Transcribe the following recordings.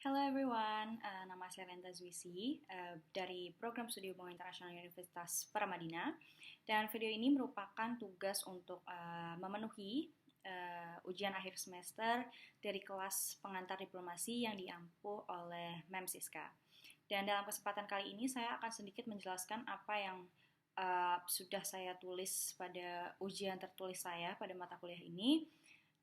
Hello everyone, nama saya Lenta Zwisi dari Program Studi Hubungan Internasional Universitas Paramadina, dan video ini merupakan tugas untuk memenuhi ujian akhir semester dari kelas pengantar diplomasi yang diampu oleh MEM Siska. Dan dalam kesempatan kali ini saya akan sedikit menjelaskan apa yang sudah saya tulis pada ujian tertulis saya pada mata kuliah ini.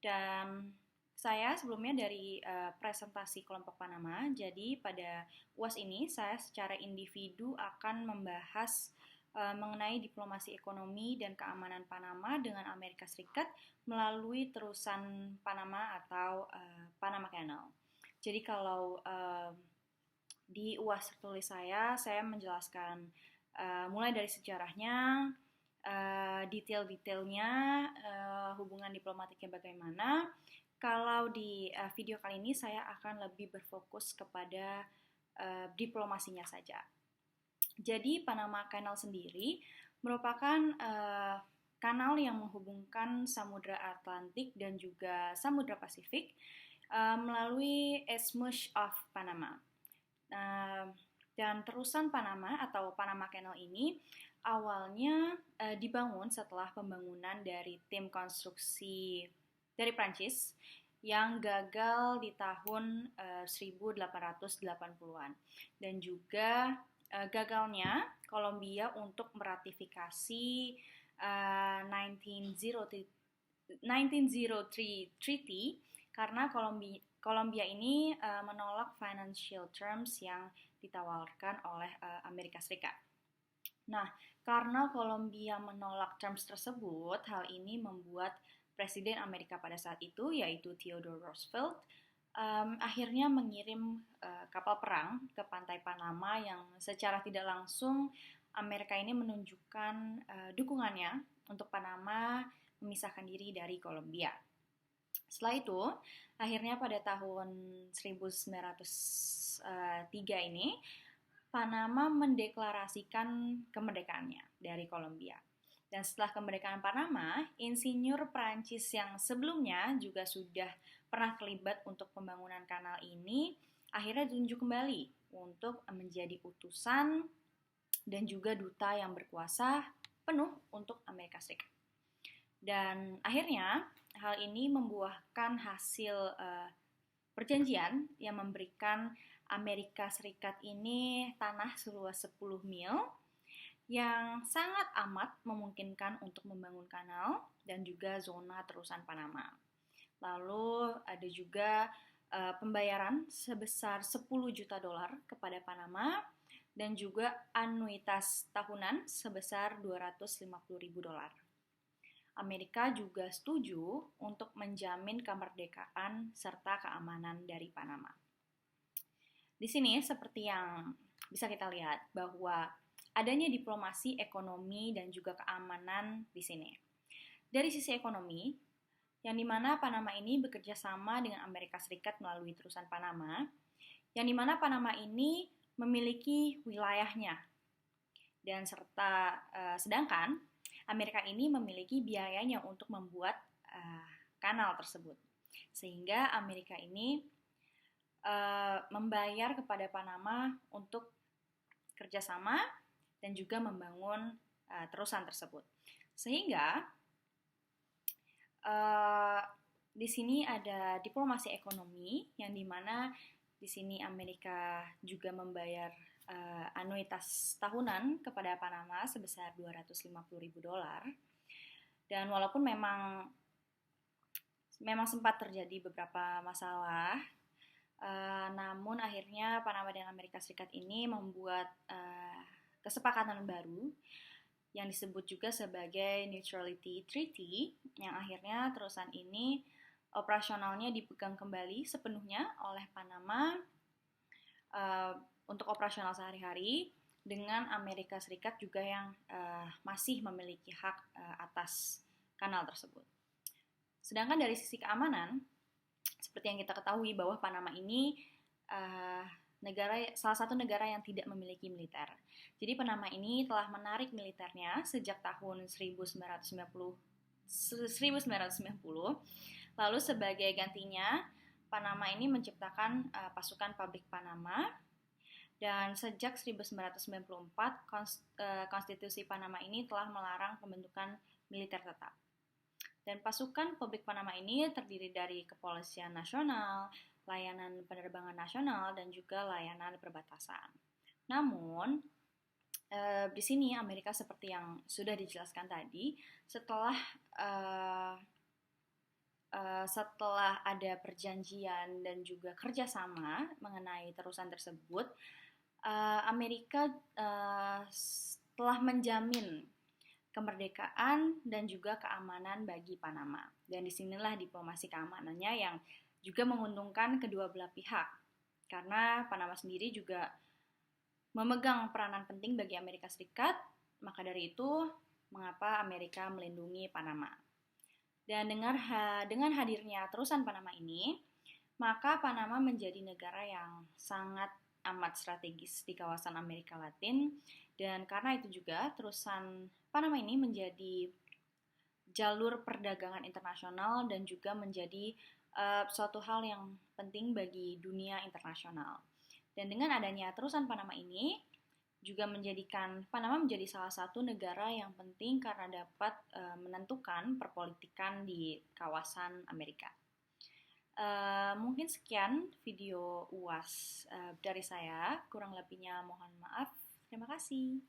Dan saya sebelumnya dari presentasi kelompok Panama, jadi pada UAS ini saya secara individu akan membahas mengenai diplomasi ekonomi dan keamanan Panama dengan Amerika Serikat melalui terusan Panama atau Panama Canal. Jadi kalau di UAS tertulis saya menjelaskan mulai dari sejarahnya, detail-detailnya, hubungan diplomatiknya bagaimana. Kalau di video kali ini saya akan lebih berfokus kepada diplomasinya saja. Jadi Panama Canal sendiri merupakan kanal yang menghubungkan Samudra Atlantik dan juga Samudra Pasifik melalui Isthmus of Panama. Dan terusan Panama atau Panama Canal ini awalnya dibangun setelah pembangunan dari tim konstruksi dari Prancis yang gagal di tahun 1880-an, dan juga gagalnya Kolombia untuk meratifikasi 1903 Treaty karena Kolombia ini menolak financial terms yang ditawarkan oleh Amerika Serikat. Nah, karena Kolombia menolak terms tersebut, hal ini membuat Presiden Amerika pada saat itu, yaitu Theodore Roosevelt, akhirnya mengirim kapal perang ke pantai Panama yang secara tidak langsung Amerika ini menunjukkan dukungannya untuk Panama memisahkan diri dari Kolombia. Setelah itu, akhirnya pada tahun 1903 ini, Panama mendeklarasikan kemerdekaannya dari Kolombia. Dan setelah kemerdekaan Panama, insinyur Prancis yang sebelumnya juga sudah pernah terlibat untuk pembangunan kanal ini akhirnya ditunjuk kembali untuk menjadi utusan dan juga duta yang berkuasa penuh untuk Amerika Serikat. Dan akhirnya hal ini membuahkan hasil perjanjian yang memberikan Amerika Serikat ini tanah seluas 10 mil yang sangat amat memungkinkan untuk membangun kanal dan juga zona terusan Panama. Lalu ada juga pembayaran sebesar 10 juta dolar kepada Panama dan juga anuitas tahunan sebesar 250 ribu dolar. Amerika juga setuju untuk menjamin kemerdekaan serta keamanan dari Panama. Di sini seperti yang bisa kita lihat bahwa adanya diplomasi, ekonomi, dan juga keamanan di sini. Dari sisi ekonomi, yang dimana Panama ini bekerja sama dengan Amerika Serikat melalui terusan Panama, yang dimana Panama ini memiliki wilayahnya, dan sedangkan Amerika ini memiliki biayanya untuk membuat kanal tersebut, sehingga Amerika ini membayar kepada Panama untuk kerjasama dan juga membangun terusan tersebut. Sehingga di sini ada diplomasi ekonomi yang dimana di sini Amerika juga membayar anuitas tahunan kepada Panama sebesar 250 ribu dolar. Dan walaupun memang sempat terjadi beberapa masalah, namun akhirnya Panama dan Amerika Serikat ini membuat kesepakatan baru yang disebut juga sebagai Neutrality Treaty, yang akhirnya terusan ini operasionalnya dipegang kembali sepenuhnya oleh Panama untuk operasional sehari-hari, dengan Amerika Serikat juga yang masih memiliki hak atas kanal tersebut. Sedangkan dari sisi keamanan, seperti yang kita ketahui bahwa Panama ini salah satu negara yang tidak memiliki militer. Jadi Panama ini telah menarik militernya sejak tahun 1990. Lalu sebagai gantinya, Panama ini menciptakan pasukan pabrik Panama, dan sejak 1994 konstitusi Panama ini telah melarang pembentukan militer tetap. Dan pasukan publik Panama ini terdiri dari Kepolisian Nasional, Layanan Penerbangan Nasional, dan juga layanan perbatasan. Namun, di sini Amerika seperti yang sudah dijelaskan tadi, setelah ada perjanjian dan juga kerjasama mengenai terusan tersebut, Amerika telah menjamin kemerdekaan dan juga keamanan bagi Panama. Dan disinilah diplomasi keamanannya yang juga menguntungkan kedua belah pihak. Karena Panama sendiri juga memegang peranan penting bagi Amerika Serikat, maka dari itu mengapa Amerika melindungi Panama. Dan dengan hadirnya terusan Panama ini, maka Panama menjadi negara yang sangat amat strategis di kawasan Amerika Latin, dan karena itu juga terusan Panama ini menjadi jalur perdagangan internasional dan juga menjadi suatu hal yang penting bagi dunia internasional. Dan dengan adanya terusan Panama ini juga menjadikan Panama menjadi salah satu negara yang penting karena dapat menentukan perpolitikan di kawasan Amerika. Mungkin sekian video UAS dari saya, kurang lebihnya mohon maaf. Terima kasih.